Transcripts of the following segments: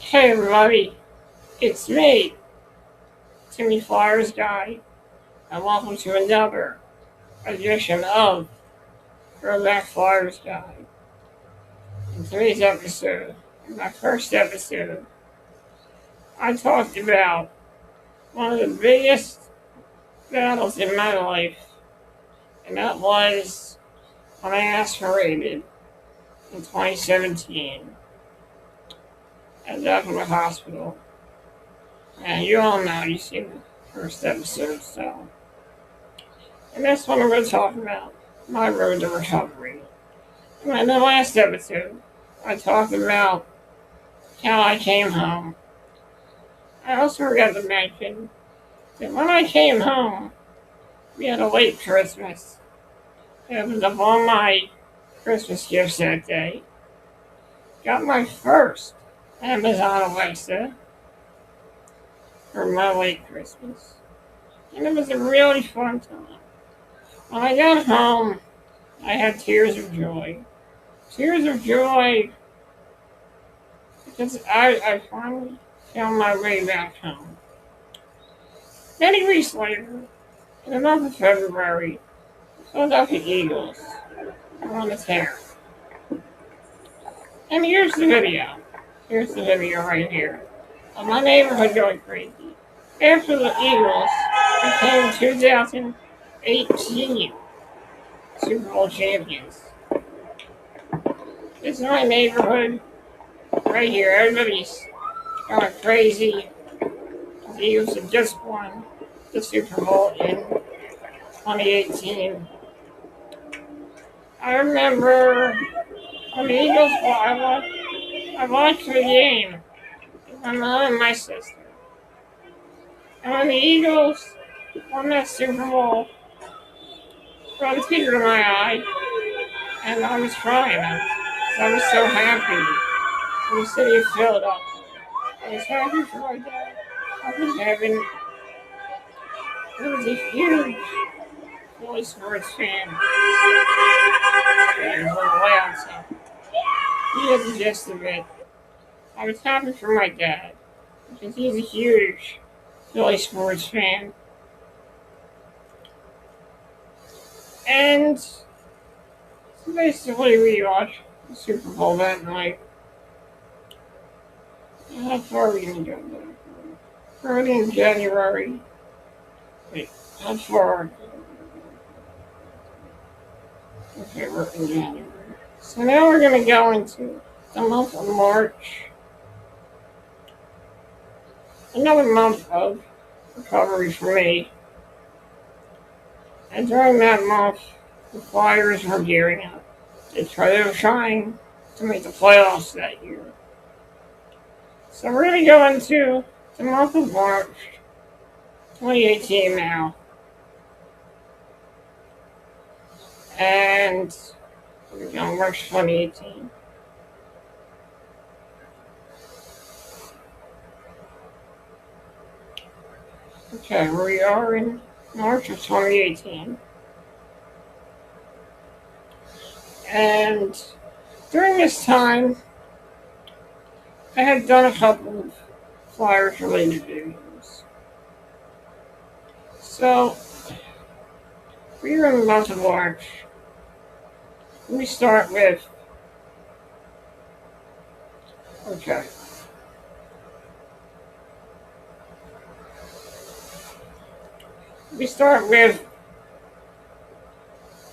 Hey everybody, it's me, Timmy Flyersguy, and welcome to another edition of Throwback Flyersguy. In today's episode, in my first episode, I talked about one of the biggest battles in my life, and that was when I aspirated in 2017. I ended up in the hospital. And you all know, you've seen the first episode, so. And that's what I'm going to talk about, my road to recovery. And in the last episode, I talked about how I came home. I also forgot to mention that when I came home, we had a late Christmas. I opened up all my Christmas gifts that day. Got my first Amazon Alexa for my late Christmas. And it was a really fun time. When I got home, I had tears of joy. Tears of joy because I finally found my way back home. Many weeks later, in the month of February, the Philadelphia Eagles were on the tear. And here's the video. Here's the video right here of my neighborhood going crazy. After the Eagles became 2018 Super Bowl champions. This is my neighborhood right here. Everybody's going crazy. The Eagles have just won the Super Bowl in 2018. I remember when the Eagles won, I watched the game with my mom and my sister. And when the Eagles won that Super Bowl, brought a tear to my eye, and I was crying. I was so happy for the city of Philadelphia. I was happy for my dad. I was having. He was a huge Philly sports fan. It was a little loud, so he has the gist of it. I was happy for my dad because he's a huge Philly sports fan. And so basically we watched the Super Bowl that night. And how far are we going to go back? Early in January. Wait, how far? Okay, we're in January. So now we're going to go into the month of March. Another month of recovery for me. And during that month, the Flyers were gearing up. They were trying to make the playoffs that year. So we're going to go into the month of March 2018 now. And we're going to March 2018. Okay, we are in March of 2018. And during this time, I had done a couple of Flyers-related videos. So, we are in the month of March. Let me start with... Okay. We start with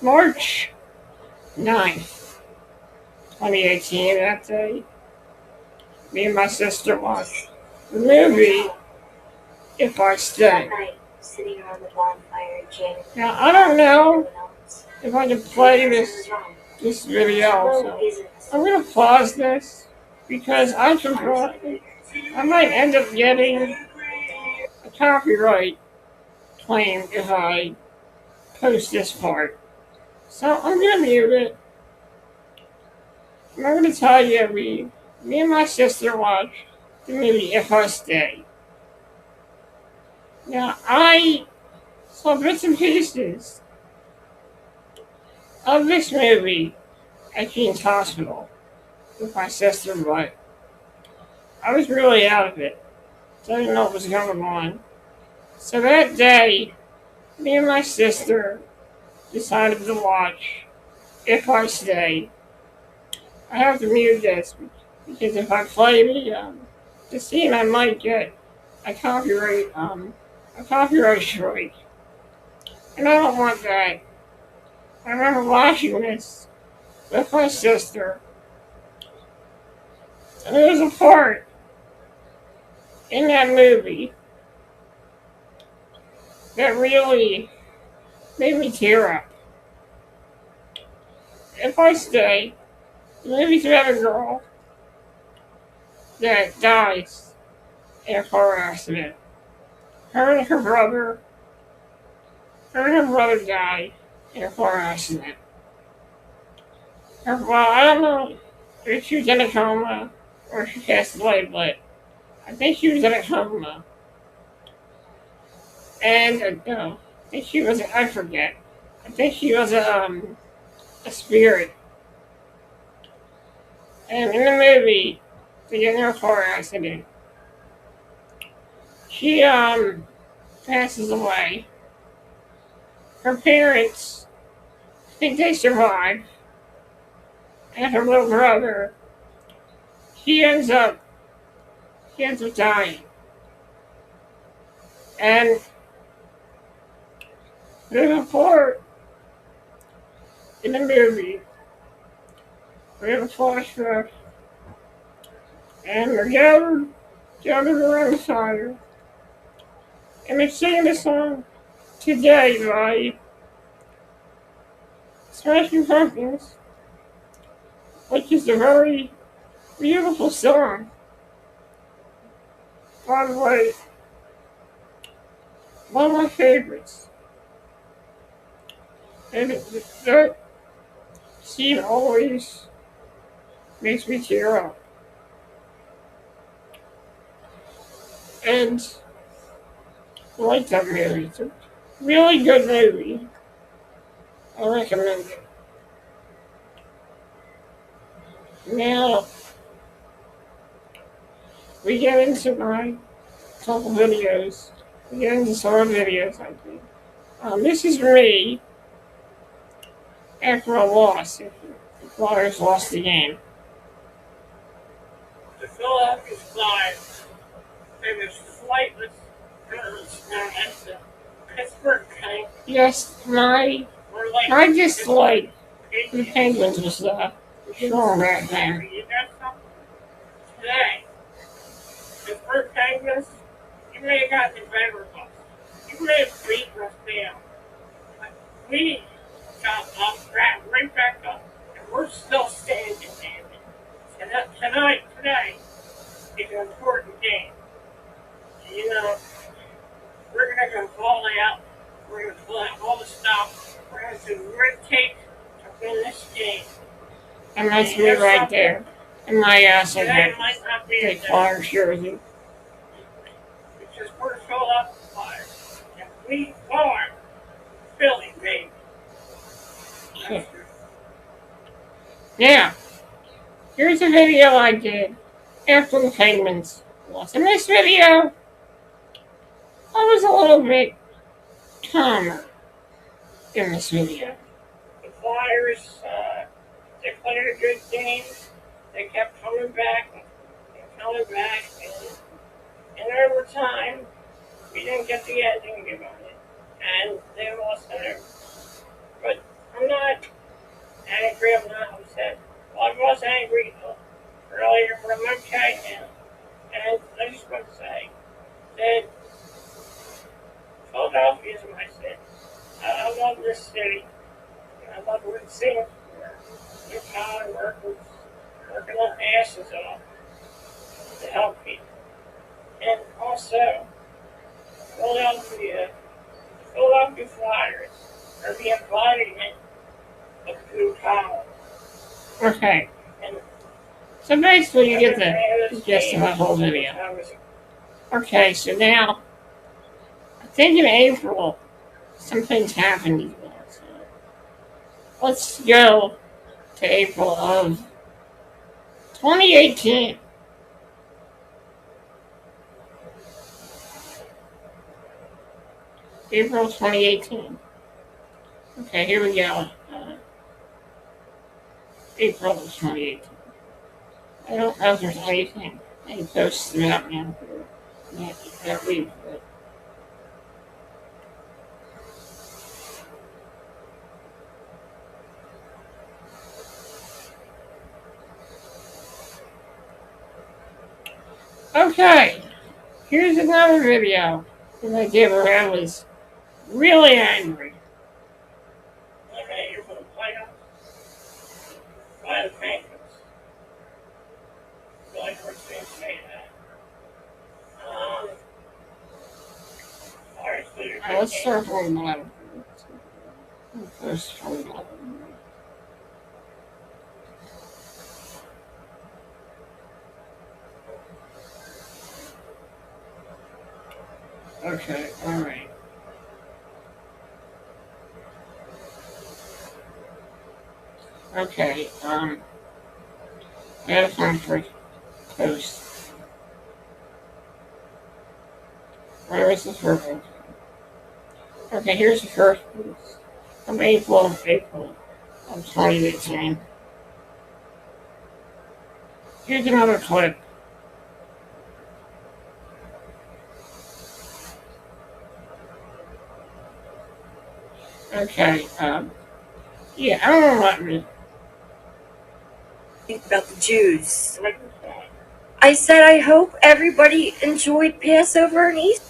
March 9th, 2018. That day, me and my sister watched the movie If I Stay. Now, I don't know if I can play this video, so I'm going to pause this because I might end up getting a copyright claim if I post this part. So I'm going to mute it. I'm going to tell you, me and my sister watched the movie If I Stay. Now, I saw bits and pieces of this movie at Keen's Hospital with my sister, but I was really out of it. So I didn't know what was going on. So that day, me and my sister decided to watch If I Stay. I have to mute this because if I play the scene, I might get a copyright strike, and I don't want that. I remember watching this with my sister, and there was a part in that movie that really made me tear up. If I Stay, the movie's about a girl that dies in a car accident. Her and her brother, died in a car accident. Well, I don't know if she was in a coma or if she passed away, but I think she was in a coma. And no, I think she was. I forget. I think she was a spirit. And in the movie, they get in a car accident. She passes away. Her parents think they survive, and her little brother, he ends up dying. And there's a part in the movie where the flashback, and they're gathered around the fire, and they're singing the song Today by Smashing Pumpkins, which is a very beautiful song. By the way, one of my favorites. And that scene always makes me tear up. And I like that movie. It's a really good movie. I recommend it. Now, we get into my couple videos. We get into some of the videos I did. This is me after a loss. If the Flyers lost the game. The Philadelphia Flyers. They were flightless birds known as the Pittsburgh Penguins. Yes, my dislike the Penguins was strong back then. You know something? Today, the Pittsburgh Penguins, you may have gotten the better of us. You may have beaten us down. But we got up, right back up, and we're still standing, damn it. Today is an important game. You know, we're going to go all out. We're going to pull out all the stuff. We're going to do red tape to win this game. And that's me right there. And my ass is a Flyers jersey. Because we're Philadelphia Flyers. And we are Philly, baby. Now, here's a video I did after the Penguins lost. In this video, I was a little bit calmer in this video. The Flyers declared a good game. They kept coming back and over time, we didn't get the ending of it, and they lost it. But I'm not angry, I'm not upset. Well, I was angry earlier, but I'm okay now. And I just want to say that Philadelphia is my city. I love this city. I love what it's seen for. Their power workers working their asses off to help people. And also, Philadelphia Flyers are the embodiment of blue power. Okay. And so basically you get the gist of my whole video. Okay, so now, I think in April, some things happened as well. So let's go to April of 2018. April 2018. Okay, here we go. April 2018. I don't know if there's anything I posted about now that week, but okay. Here's another video that I did where I was really angry. Okay, you're going to play on like we're saying that. Let's start from the bottom. First from the bottom. Okay, alright. Okay, I gotta find first post. Where is the first one? Okay, here's the first post. From April of 2018. Here's another clip. Okay, yeah, I don't know what about the Jews. I said I hope everybody enjoyed Passover and Easter.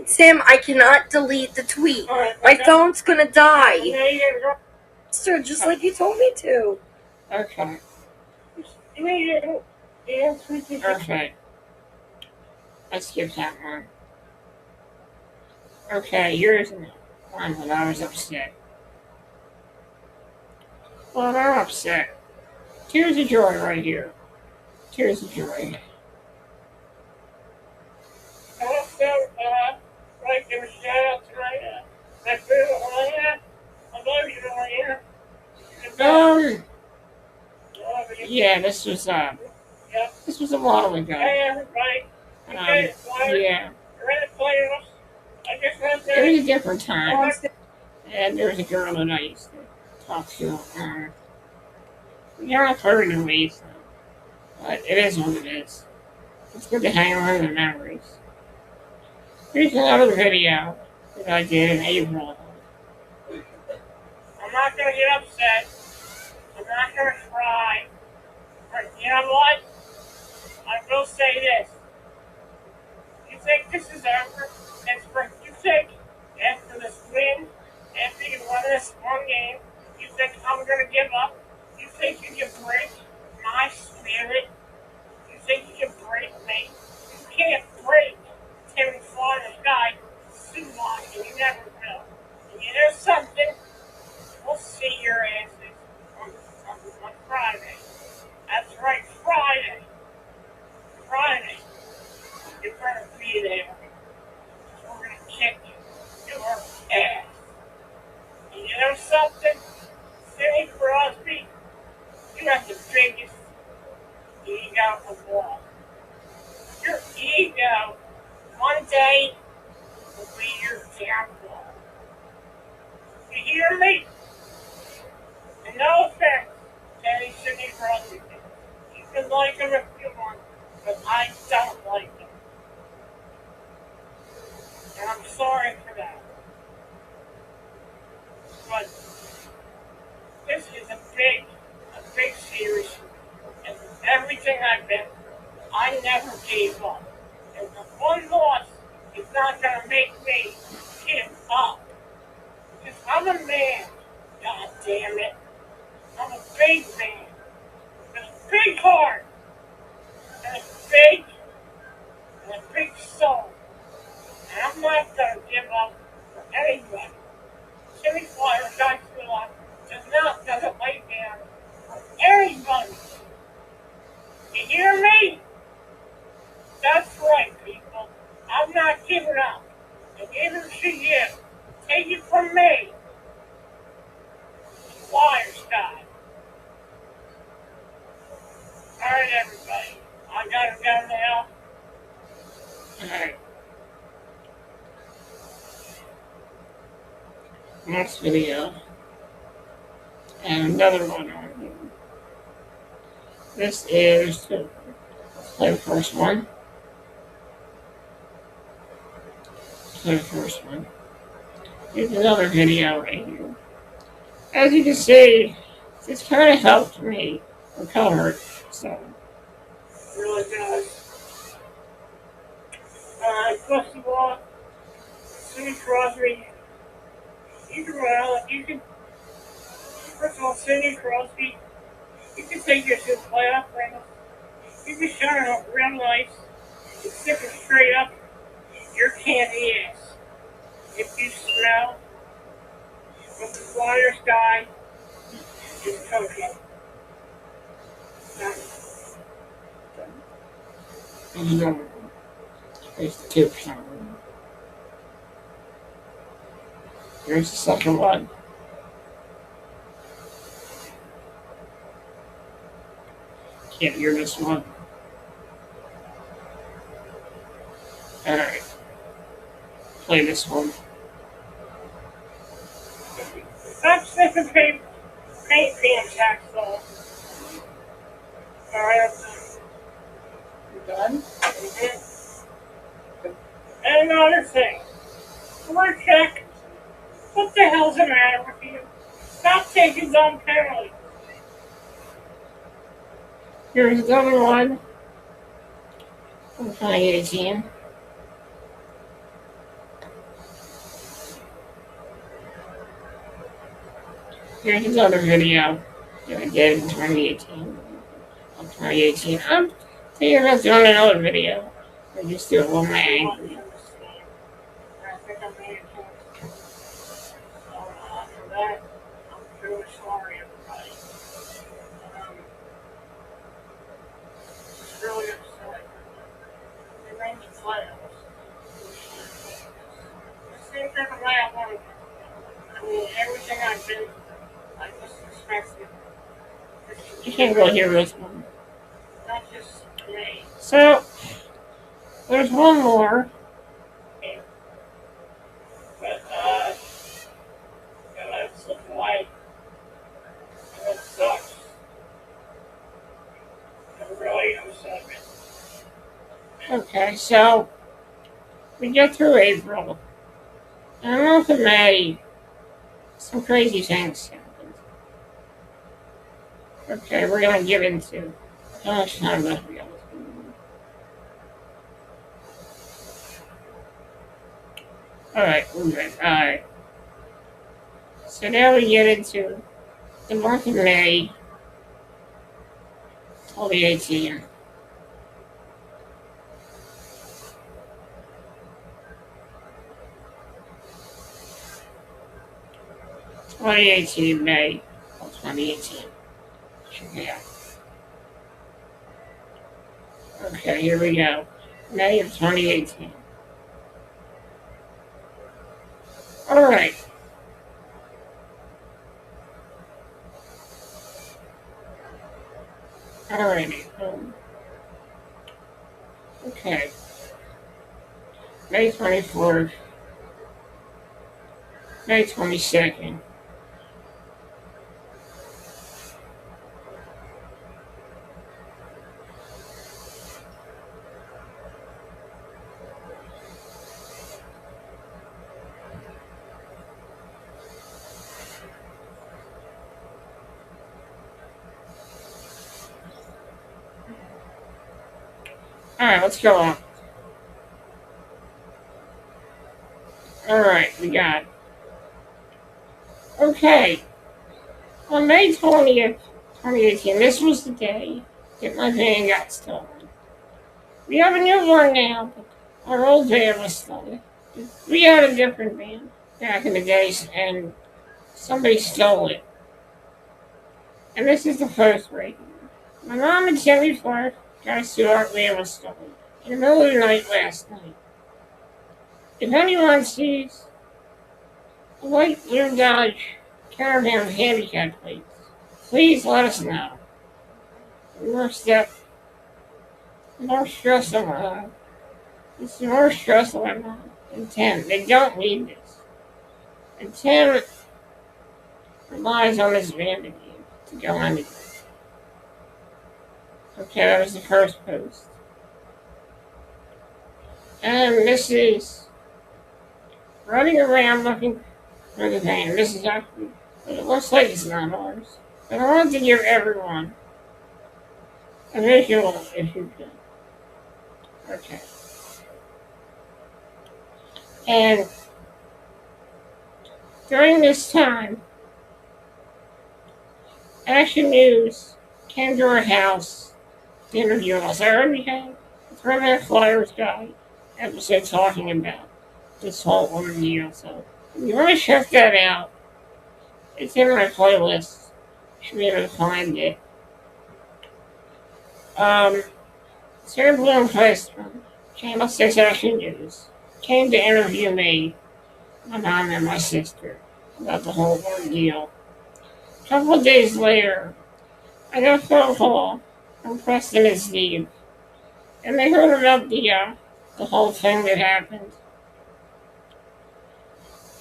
Sam, I cannot delete the tweet. My phone's gonna die. Just like you told me to. Okay. Okay. Let's skip that one. Okay, here's one when I was upset. Well, I'm upset. Tears of joy right here. Tears of joy. Also, right there was shout out to my favorite Elena. I love you, Elena. Yeah, this was a while ago. Hey, everybody. Yeah. It was a different time. And there was a girl that I used to talk to. Yeah, I've heard her ways, but it is what it is. It's good to hang on to the memories. Here's another video that I did in April. I'm not gonna get upset. I'm not gonna cry. But you know what? I will say this. You think this is over? You think after this win, after you won this one game, you think I'm gonna give up? You think you can break my spirit? You think you can break me? You can't break Timmy Flyersguy too long, and you never will. And you know something? We'll see your asses on Friday. That's right, Friday. Friday. You're gonna be there. We're gonna kick your ass. And you know something? Sidney Crosby, you have the biggest ego of all. Your ego, one day, will be your downfall. You hear me? And no offense to any Sidney Crosby fans. You can like him if you want, but I don't like him. And I'm sorry for that. But this is a big series. And everything I've been, I never gave up. And the one loss is not going to make me give up. Because I'm a man, god damn it. I'm a big man. With a big heart. And a big soul. And I'm not going to give up for anybody. Timmy Flyersguy does not gonna lay down for anybody. You hear me? That's right, people. I'm not giving up. And neither should you. Take it from me. Flyersguy. Alright, everybody. I gotta go now. Alright. next video, and another one on here. This is, let's play the first one. Play the first one. Here's another video right here. As you can see, this kind of helped me recover, so. Really does. First of all, Cindy Crosby, you can, first of all, Cindy Crosby, you can take your to playoff rings, you can shine it real nice, you stick it straight up your candy ass. If you smell what the Flyersguy is cooking. Here's the tip shower. Here's the second one. Can't hear this one. Alright. Play this one. Stop sniffing paint pan taxol. Alright, I'm done. You done? And another thing. Word check. What the hell's the matter with you? Stop taking dumb penalties. Here's another one from 2018. Here's another video that I did in 2018. Of 2018. I'm thinking about doing another video. I just do it with my angry. I think I made it. For that, I'm truly sorry, everybody. It's really upsetting. They made me playoffs. This ain't gonna last long. I mean, everything I've been, I just expected. You can't go hear this one. Not just me. So, there's one more. But, that's the white. And it sucks. It really upset me. Okay, so, we get through April. And the month of May, some crazy things happened. Okay, we're gonna get into how much time left we got. Alright, we're good. Alright. So now we get into the month of May 2018. May of 2018. Yeah. Okay, here we go. May of 2018. Alright. Alrighty. Okay. May 24th. May 22nd. Alright, let's go on. Alright, we got. Okay. On May 20th, 2018, this was the day that my van got stolen. We have a new one now, but our old van was stolen. We had a different van back in the days, and somebody stole it. And this is the first right now. My mom and Jimmy Clark got us to our van was stolen in the middle of the night last night. If anyone sees a white blue Dodge Caravan with handicap plates, please let us know. The worst stress of my life. It's the worst stress of my life. And 10, they don't need this. And Tim relies on his vanity to go anywhere. Okay, that was the first post. And Mrs. running around looking for the van. This is actually, but it looks like it's not ours. But I want to give everyone a visual if you can. Okay. And during this time, Action News came to our house to interview us. I already had a Throwback Flyersguy episode talking about this whole ordeal. So if you want to check that out, it's in my playlist. You should be able to find it. Sarah Bloomquist from Channel 6 Action News came to interview me, my mom, and my sister about the whole ordeal. A couple of days later, I got a phone call from Preston and Steve, and they heard about the whole thing that happened.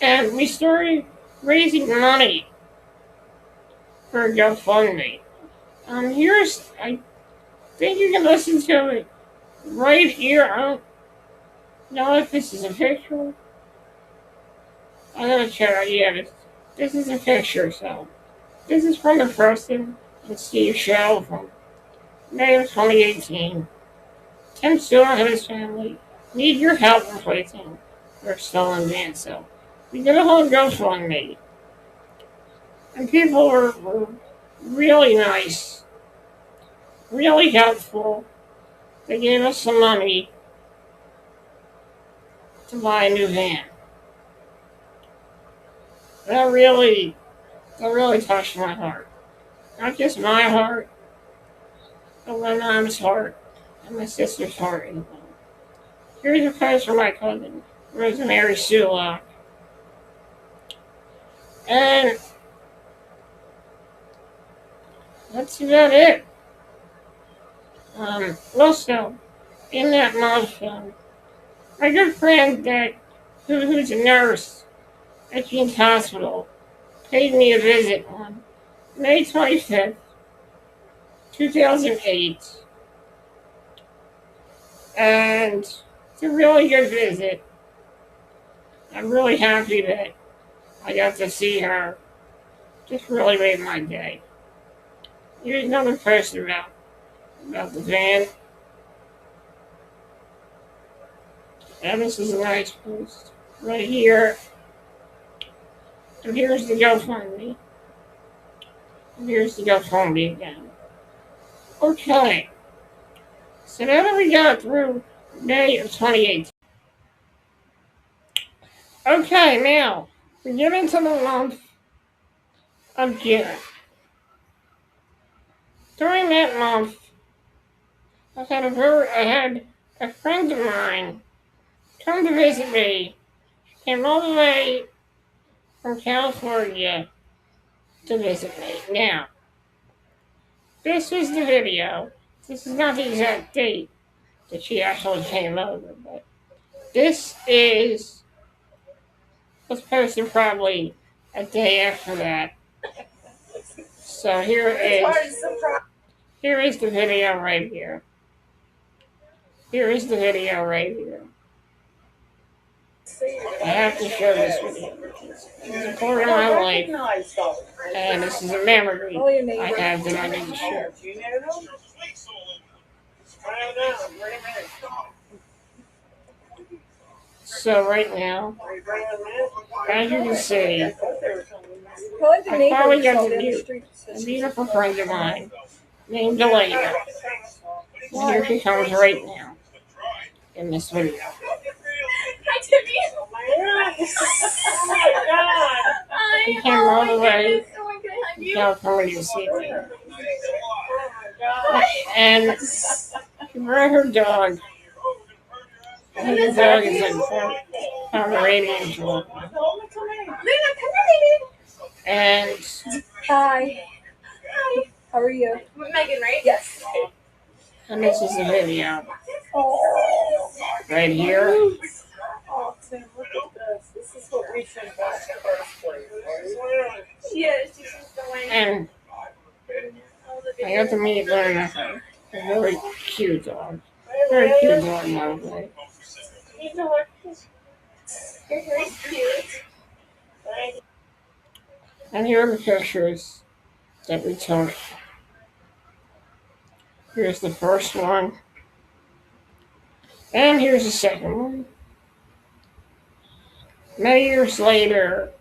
And we started raising money for a GoFundMe. I think you can listen to it right here. I don't know if this is a picture. I'm gonna check. Yeah, this is a picture, so. This is from the Preston and Steve show from May of 2018. Tim Stewart and his family need your help replacing their stolen van, so we did a whole GoFundMe. And people were really nice, really helpful. They gave us some money to buy a new van. That really touched my heart. Not just my heart, but my mom's heart and my sister's heart as well. Here's a post from my cousin, Rosemary Sulak. And that's about it. Also, in that month, my good friend who's a nurse at King's Hospital paid me a visit on May 25th, 2008. And it's a really good visit. I'm really happy that I got to see her. Just really made my day. Here's another post about the van. And this is a nice post right here. And here's the GoFundMe. And here's the GoFundMe again. Okay. So now that we got through May of 2018. Okay, now we get into the month of June. During that month, I had a friend of mine come to visit me. Came all the way from California to visit me. Now, this was the video. This is not the exact date that she actually came over, but this was posted probably a day after that. So here is the video right here. Here is the video right here. I have to show this video. It's a part of my life, and this is a memory I have that I need to share. So right now, as you can see, I finally got to meet a beautiful friend of mine named Elena. And here she comes right now in this video. Hi, Tiffany. Oh my God. She came all the way Someone can hug from you. California to see me. Oh my God. And she brought her dog. And the dog is a Pomeranian dog. Luna, come here, baby. And Hi. Hi. How are you? Megan, right? Yes. this is the video Oh. right here. Oh, Tim, look at this. This is what we should have got first. And I got to meet Luna, a very cute dog. Very cute dog, by the way. You're very cute. And here are the pictures that we took. Here's the first one. And here's the second one. Many years later,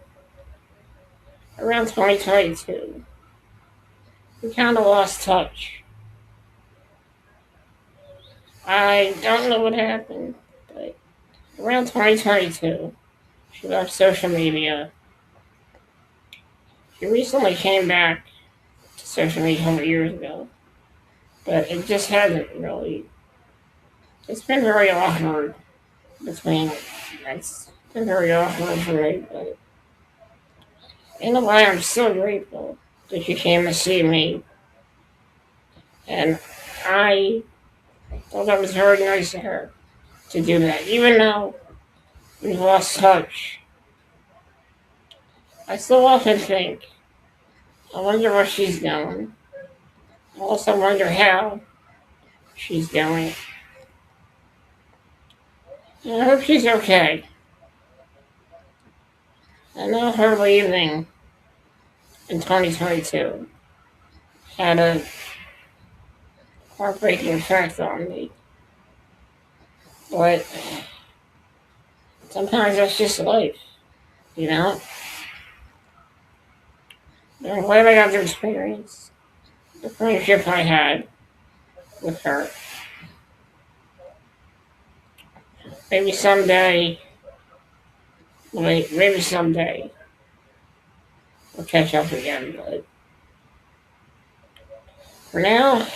around 2022, we kind of lost touch. I don't know what happened, but around 2022, she left social media. She recently came back to social media a couple years ago, but it just hasn't really. It's been very awkward between us. It's been very awkward for me, but in a way, I'm still grateful that she came to see me, and I thought that was very nice of her to do that, even though we've lost touch. I still often think, I wonder where she's going. I also wonder how she's going. And I hope she's okay. I know her leaving in 2022 had a heartbreaking effect on me. But sometimes that's just life, you know? And I'm glad I got to experience the friendship I had with her. Maybe someday we'll catch up again, but for now,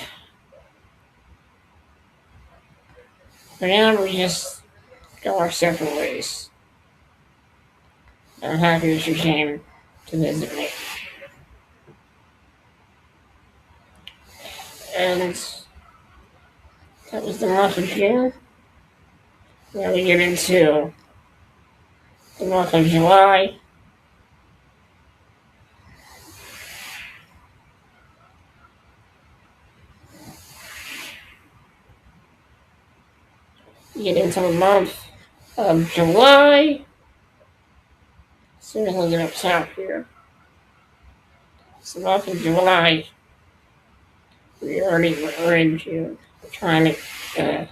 we just go our separate ways. I'm happy that she came to visit me. And that was the month of June. Now we get into the month of July. We get into the month of July. As soon as I get up top here. It's the month of July. We're in June. We're trying to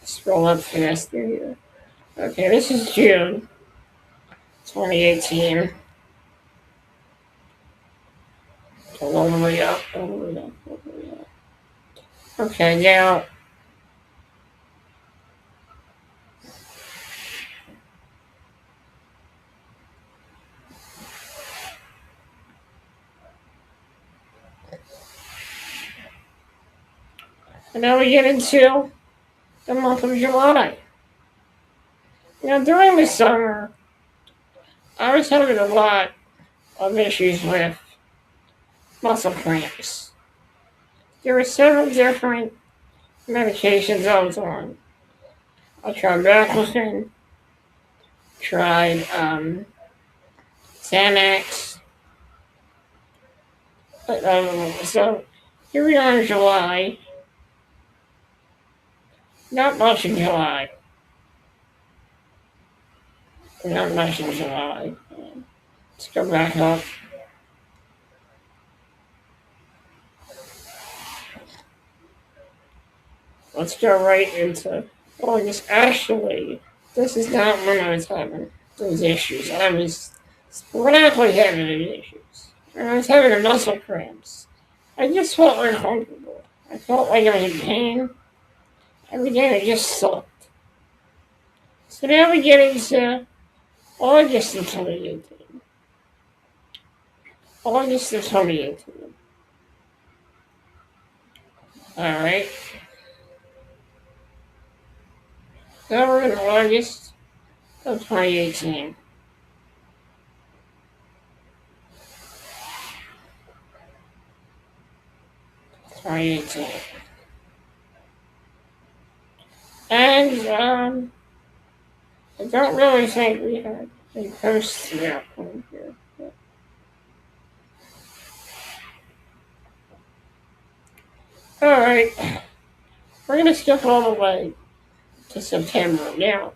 scroll up faster here. Okay, this is June 2018. So all the way up. Okay, now we get into the month of July. Now, during the summer, I was having a lot of issues with muscle cramps. There were several different medications I was on. I tried Baclofen, tried Xanax. So here we are in July. Not much in July. Let's go back up. Let's go right into August. Actually, this is not when I was having those issues. I was sporadically having those issues. And I was having the muscle cramps. I just felt uncomfortable. I felt like I was in pain. Every day I just sucked. So now we get into August of 2018. Alright. Now we're in August of 2018. And I don't really think we had a post to that point here. Alright, we're going to skip all the way to September. Now,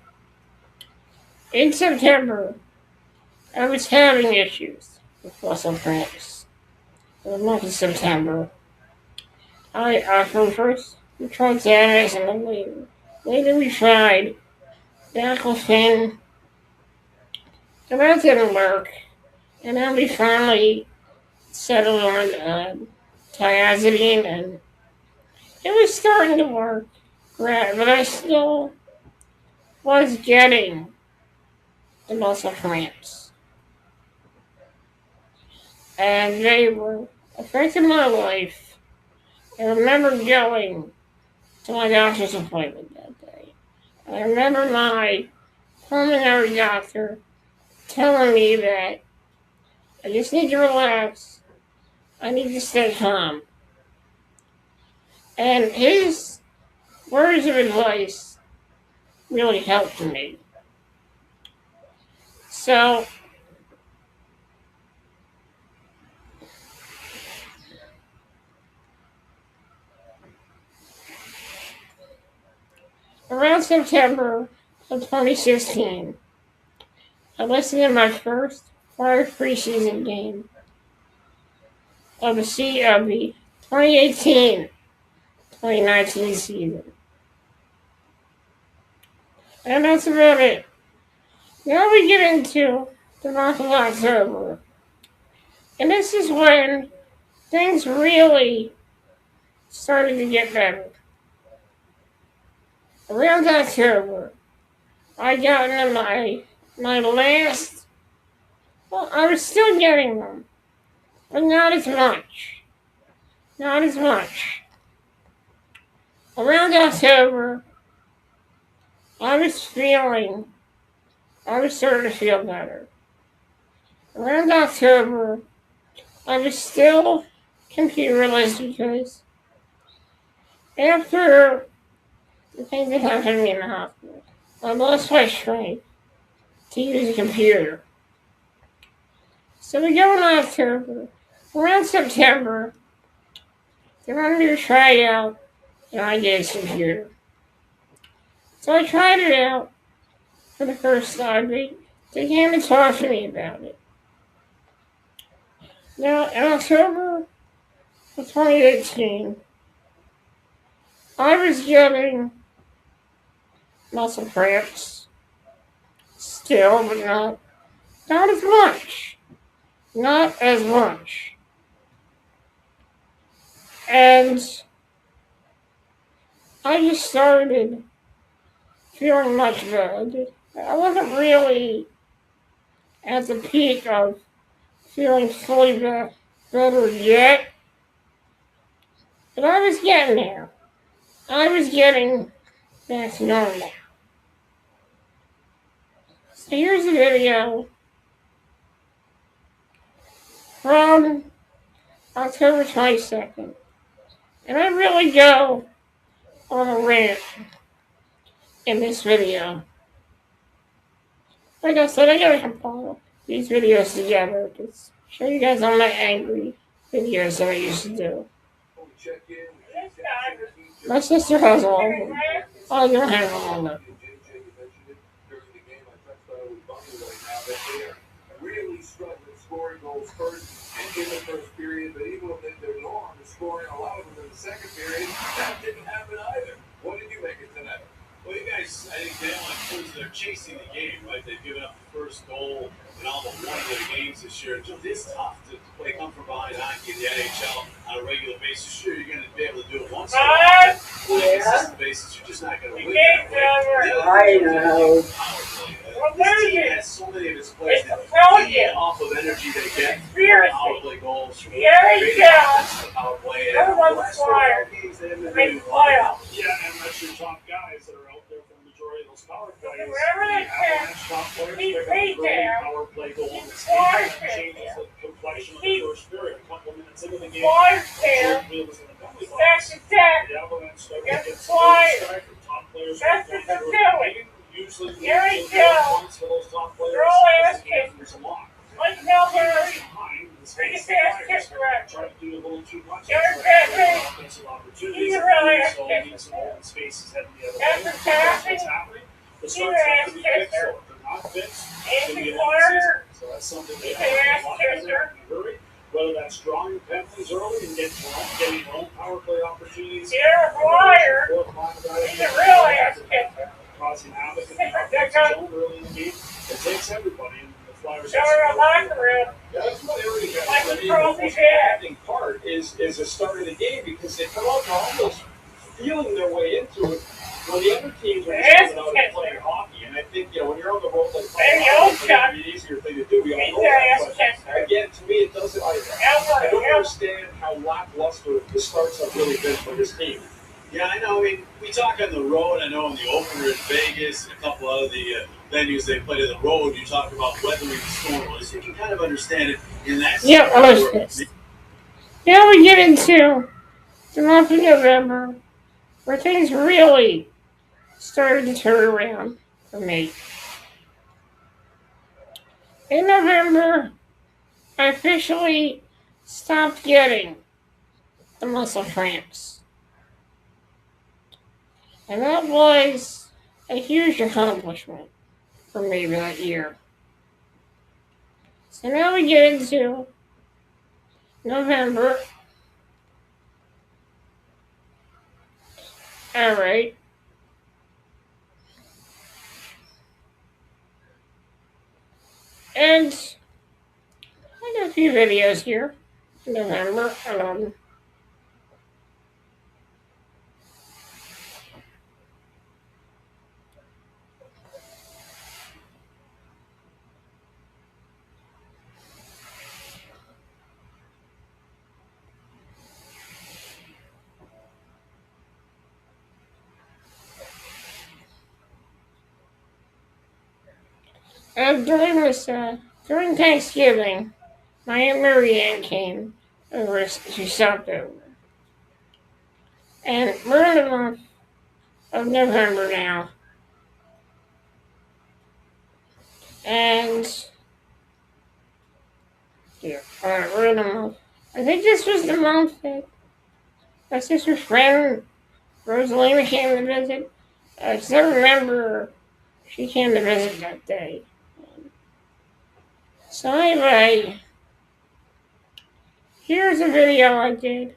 in September, I was having issues with muscle cramps. In the month of September, from first we tried Xanax and then later we tried baclofen, and that didn't work. And then we finally settled on thiazidine, and it was starting to work, right? But I still was getting the muscle cramps, and they were affecting my life. I remember going to my doctor's appointment that day. I remember my pulmonary doctor telling me that I just need to relax. I need to stay calm. And his words of advice really helped me. So, around September of 2016, I listened to my first Flyers preseason game of the 2018-2019 season. And that's about it. Now we get into the month of October. And this is when things really started to get better. Around October, I got into my last, well, I was still getting them, but not as much. Not as much. Around October, I was starting to feel better. Around October, I was still computerless because after the thing that happened to me in the hospital, I lost my strength to use a computer. So we go in October. Around September, they wanted me to try it out and I get a computer. So I tried it out for the first time. They came to talk to me about it. Now, in October of 2018, I was getting muscle cramps still, but not as much. Not as much. And I just started feeling much better. I wasn't really at the peak of feeling fully better yet, but I was getting there. I was getting back to normal. So here's a video from October 22nd. And I really go on a rant in this video. Like I said, I gotta compile these videos together to show you guys all my angry videos that I used to do. My sister has all of them. I don't have all of them. Really struggling scoring goals first and in the first period, but even when they're no longer scoring, a lot of them in the second period, that didn't happen either. What did you make it tonight? Well, you guys, I think they're chasing the game, right? They've given up the first goal in almost one of their games this year. It is tough to play come from behind hockey in the NHL on a regular basis. Sure, you're going to be able to do it once in a while. On a consistent basis, you're just not going to win that way. I know. This team has so many of its players that feed off of energy they get from power play goals, from great offensive power play. And the last 4 games, they haven't been doing well. Yeah, and that's your top guys that are out there for the majority of those power plays. Wherever The they can, Avalanche top players be pick up paid a great there. power play goal in this game. Flyers That fans changes there. the complexion of the first period. A couple minutes into the game, Flyers there. Jordan Wheel was in the penalty Back box. to back. The Avalanche started Against to get the Flyers. strike from top players. That's what they're doing. Usually, Here we the go. points for those top players. They're all asking. There's a lot. Like Melbourne. Behind the Bring it Flyers back, kick try to do a little too much. Derek Beckman. offensive opportunities. You really are So kidding. need some open spaces heading the other That's way. what's That's happening. what's happening. The You starts have to be ass fixed. kisser. So if they're not fixed, Andy then you get Carter. So that's something You that has ass to be a lot kisser. better in a hurry. Whether that's drawing penalties early and getting your own power play opportunities. You're a liar. He's a real ass kisser. Causing havoc in the offensive zone early in the game. It takes everybody, and the Flyers. Show her a locker room. Yeah, that's what everybody Like got. the trophy's head. The part is the start of the game because they come out and almost feeling their way into it when the other teams are just coming out and playing hockey. And I think, when you're on the road like There you go, Chuck. it's an easier thing to do. We all He's know their that. ass But kisser. again, to me, it doesn't. I don't understand how lackluster the starts have really been for this team. Yeah, I know. I mean, we talk on the road. I know in the opener in Vegas and a couple other the venues they played on the road, you talk about weathering the storm. So you can kind of understand it in that. Yeah, honestly. Now we get into the month of November, where things really started to turn around for me. In November, I officially stopped getting the muscle cramps. And that was a huge accomplishment for me that year. So now we get into November. Alright. And I got a few videos here in November. During Thanksgiving, my Aunt Marianne came over. She stopped over. And we're in the month of November now. And we're in the month. I think this was the month that my sister's friend Rosalina came to visit. I still remember she came to visit that day. So anyway, here's a video I did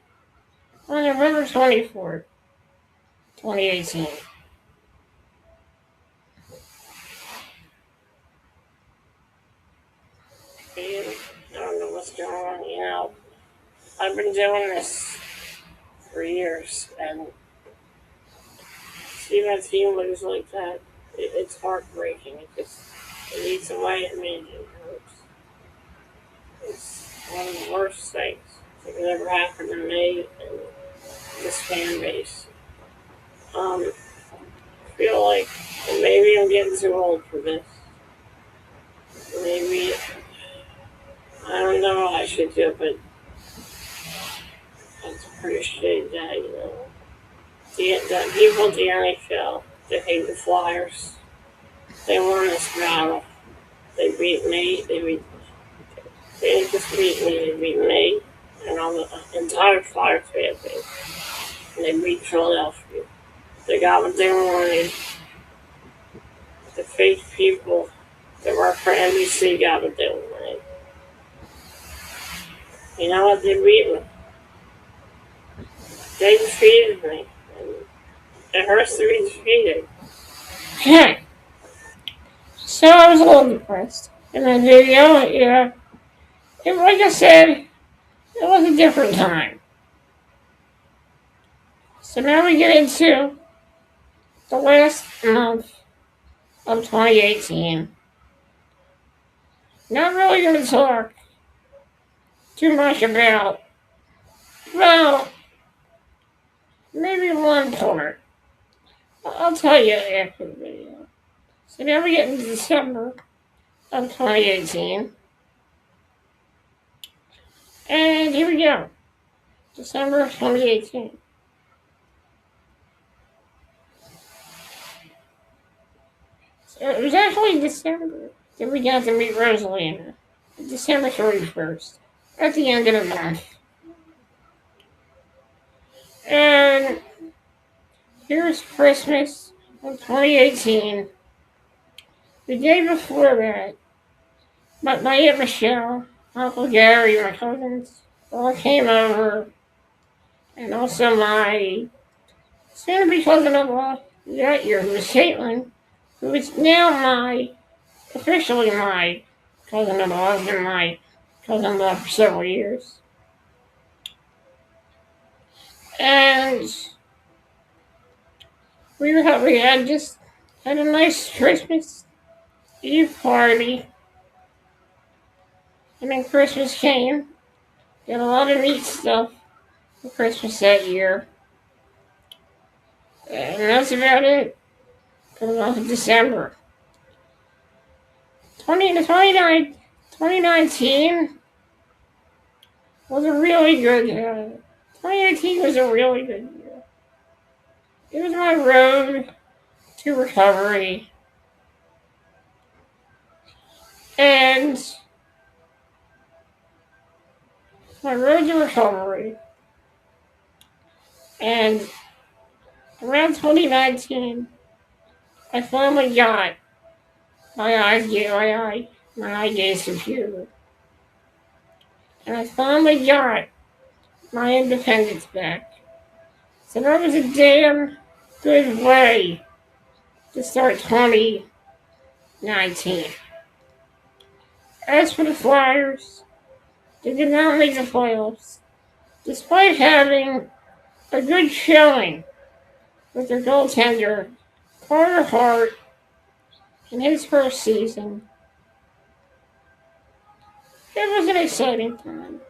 on November 24th, 2018. I don't know what's going on, I've been doing this for years, and see my team lose like that, it's heartbreaking. It eats away at me. It hurts. It's one of the worst things that could ever happen to me and this fan base. I feel like maybe I'm getting too old for this. Maybe, I don't know what I should do, but it's a pretty shitty day, The people at the NHL, they hate the Flyers. They won this battle. They beat me. They didn't just beat me, they beat me and all the entire Flyers fan base. And they beat Philadelphia. They got what they wanted. The fake people that work for NBC got what they wanted. You know what? They beat me. They defeated me. And it hurts to be defeated. Okay. So I was a little depressed in that video, And like I said, it was a different time. So now we get into the last month of 2018. Not really going to talk too much about, well, maybe one part. I'll tell you after the video. So now we get into December of 2018. And here we go. December of 2018. So it was actually December that we got to meet Rosalina. December 31st. At the end of the month. And here's Christmas of 2018. The day before that, my Aunt Michelle, Uncle Gary, my cousins all came over, and also my soon-to-be cousin-in-law that year, who was Caitlin, who is now officially my cousin-in-law. Has been my cousin-in-law for several years. And we had just had a nice Christmas Eve party. And then Christmas came. Did a lot of neat stuff for Christmas that year. And that's about it for the month of December. 2019 was a really good year. 2018 was a really good year. It was my road to recovery. And my road to recovery. And around 2019, I finally got my eye gaze computer. And I finally got my independence back. So that was a damn good way to start 2019. As for the Flyers, they did not make the playoffs, despite having a good showing with their goaltender, Carter Hart, in his first season. It was an exciting time,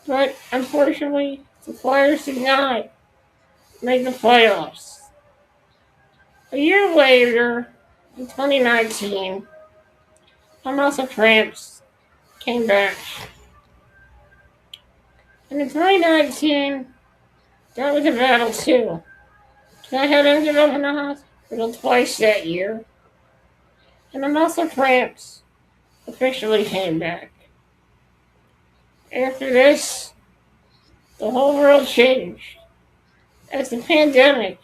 but unfortunately, the Flyers did not make the playoffs. A year later, in 2019, my muscle cramps came back. And in 2019, that was a battle too. I had ended up in the hospital twice that year. And the muscle cramps officially came back. After this, the whole world changed. As the pandemic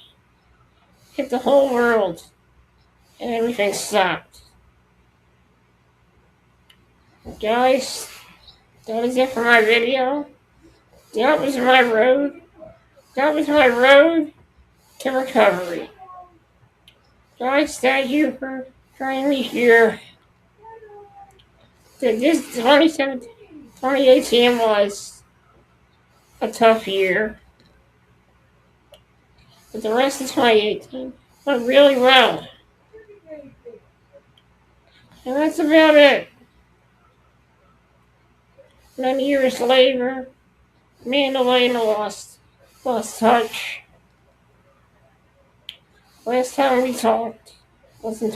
hit the whole world and everything stopped. Guys, that is it for my video. That was my road. That was my road to recovery. Guys, thank you for joining me here. This 2018 was a tough year. But the rest of 2018 went really well. And that's about it. Many years later, me and Elena lost touch. Last time we talked was in